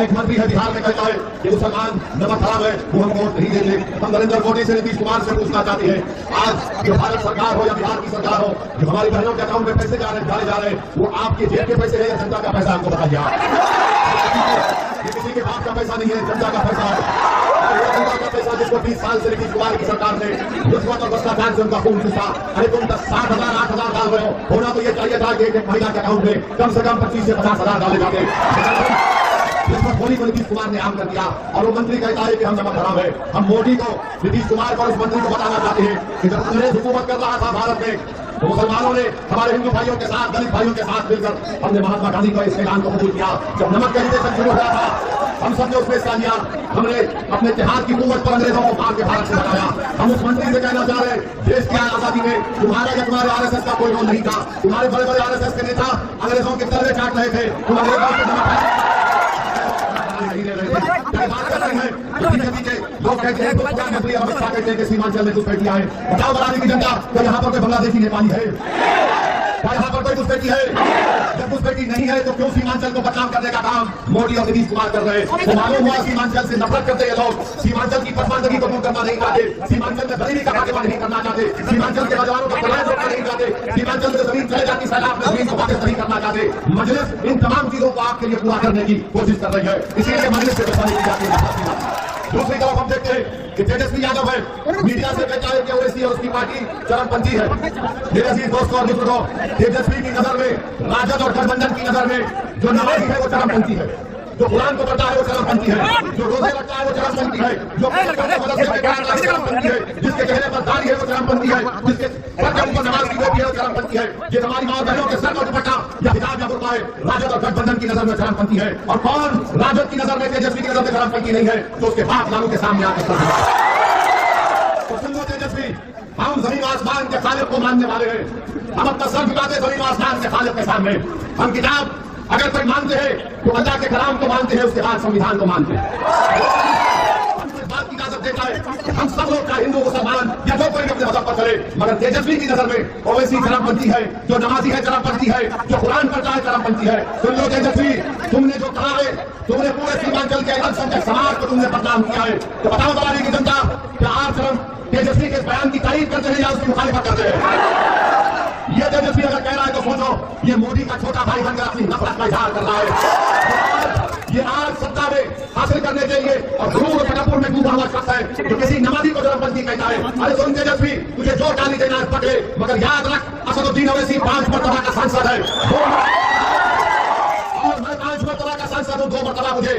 एक मंत्री है बिहार में कहता है कि मुसलमान नमक हराम है, वो हम वोट नहीं देंगे। हम नरेंद्र मोदी से नीतीश कुमार से पूछना चाहते हैं, आज ये भारत सरकार हो या बिहार की सरकार हो, जो हमारी बहनों के अकाउंट में पैसे डाले जा रहे हैं, वो आपके जेब के पैसे है या जनता का पैसा? हमको बताइए। ये किसी के बाप का पैसा नहीं है, जनता का पैसा है। जनता का पैसा जिसको 20 साल से नीतीश कुमार की सरकार ने रिश्वत और भ्रष्टाचार से उनका खून चूसा। अरे तुम 60,000 8,000 डाल रहे हो, होना तो ये चाहिए था कि एक महिला के अकाउंट में कम से कम 25 से 50,000 डाले जाते। मोदी को नीतीश कुमार ने आम कर दिया और वो मंत्री कहता है कि हम नमक हराम है। हम मोदी को, नीतीश कुमार को, उस मंत्री को बताना चाहते हैं कि जब अंग्रेज हुकूमत कर रहा था भारत में, तो मुसलमानों ने हमारे हिंदू भाइयों के साथ, दलित भाइयों के साथ मिलकर हमने महात्मा गांधी को इस ऐलान को कबूल किया। जब नमक का रिलेशन शुरू हुआ था, हम सबने उसमें हिस्सा लिया। हमने अपने इतिहास की कुवत पर अंग्रेजों को मार के भारत से हटाया। हम उस मंत्री से कहना चाह रहे हैं, देश की आजादी में तुम्हारा या तुम्हारे आरएसएस का कोई रोल नहीं था। तुम्हारे बड़े बड़े आरएसएस के नेता अंग्रेजों के तलवे काट रहे थे। तुम अंग्रेजों के लोग कहते हैं, मंत्री अमित शाह कहते हैं कि सीमांचल में घुसपैठियां हैं। बताओ बनाने की जनता, तो यहाँ पर कोई बांग्लादेशी नेपाली है? क्या यहाँ पर कोई घुसपैठी है? जब घुसपैठी नहीं है तो क्यों सीमांचल को बदनाम करने का काम मोदी और नीतीश कुमार कर रहे हैं? तो मालूम हुआ सीमांचल से नफरत करते हैं लोग। सीमांचल की पसमानदगी को दूर करना नहीं चाहते, सीमांचल में गरीबी का खात्मा नहीं करना चाहते, सीमांचल के नौजवानों का कल्याण रोकना नहीं चाहते, सीमांचल से जमीन चले जाती सैलाब में जमीन को वापस नहीं करना चाहते। मजलिस इन तमाम चीजों को आपके लिए पूरा करने की कोशिश कर रही है, इसीलिए मजलिस से बचाने की जाती है। दूसरी तरफ हम देखते हैं कि तेजस्वी यादव है, मीडिया से कहता है कि ओवैसी और उसकी पार्टी चरमपंथी है। मेरे अजीज दोस्तों और मित्रों, तेजस्वी की नजर में, राजद और गठबंधन की नजर में जो नवाजी है वो चरमपंथी है, जो कुरान को पढ़ता है वो चरमपंथी है, जो रोजे रखता है वो चरमपंथी है, जो चरमपंथी है, जिसके चेहरे पर दाढ़ी है वो चरमपंथी है, जिसके सर के ऊपर नमाज की टोपी है वो चरमपंथी है। ये हमारी माँ बहनों के सर पर दुपट्टा या हिजाब या बुर्का है, राजद और गठबंधन की नजर में चरमपंथी है। और कौन राजद की नजर में, तेजस्वी की नजर में चरमपंथी नहीं है, तो उसके बाप लालू के सामने आकर तो सुन लो तेजस्वी, हम जमीन आसमान के खालिक को मानने वाले हैं। हम अपना सर झुकाते जमीन आसमान के खालिक के सामने। हम किताब अगर कोई मानते हैं तो अल्लाह के कलाम को मानते हैं, उसके बाद संविधान को मानते हैं। बात की इजाजत देता है हम सब लोग, चाहे हिंदू मुसलमान या जो कोई अपने मजहब पर चले, मगर तेजस्वी की नजर में ओवैसी चरमपंथी है, जो नमाजी है चरमपंथी है, जो कुरान पढ़ता है चरमपंथी है। सुन लो तेजस्वी, तुमने जो कहा है, तुमने पूरे सीमांचल के अल्पसंख्यक समाज को तुमने बदनाम किया है, तो बताओ बनाने की जनता, क्या आप तेजस्वी के बयान की तारीफ करते हैं या उसकी मुखालिफत करते हैं? ये तेजस्वी अगर कह रहा है तो सोचो, ये मोदी का छोटा भाई बनकर अपनी नफरत का इजहार कर रहा है। ये आज सत्ता में हासिल करने के लिए और गुरूर और कटापुर में डूबा हुआ शख्स है जो किसी नमाजी को चरमपंथी कहता है। अरे सुन तेजस्वी, तुझे जो गाली देना है पकड़े, मगर याद रख, असदुद्दीन ओवैसी 5 मरतबा का सांसद है, और मैं 5 मरतबा का सांसद हूं, 2 मरतबा मुझे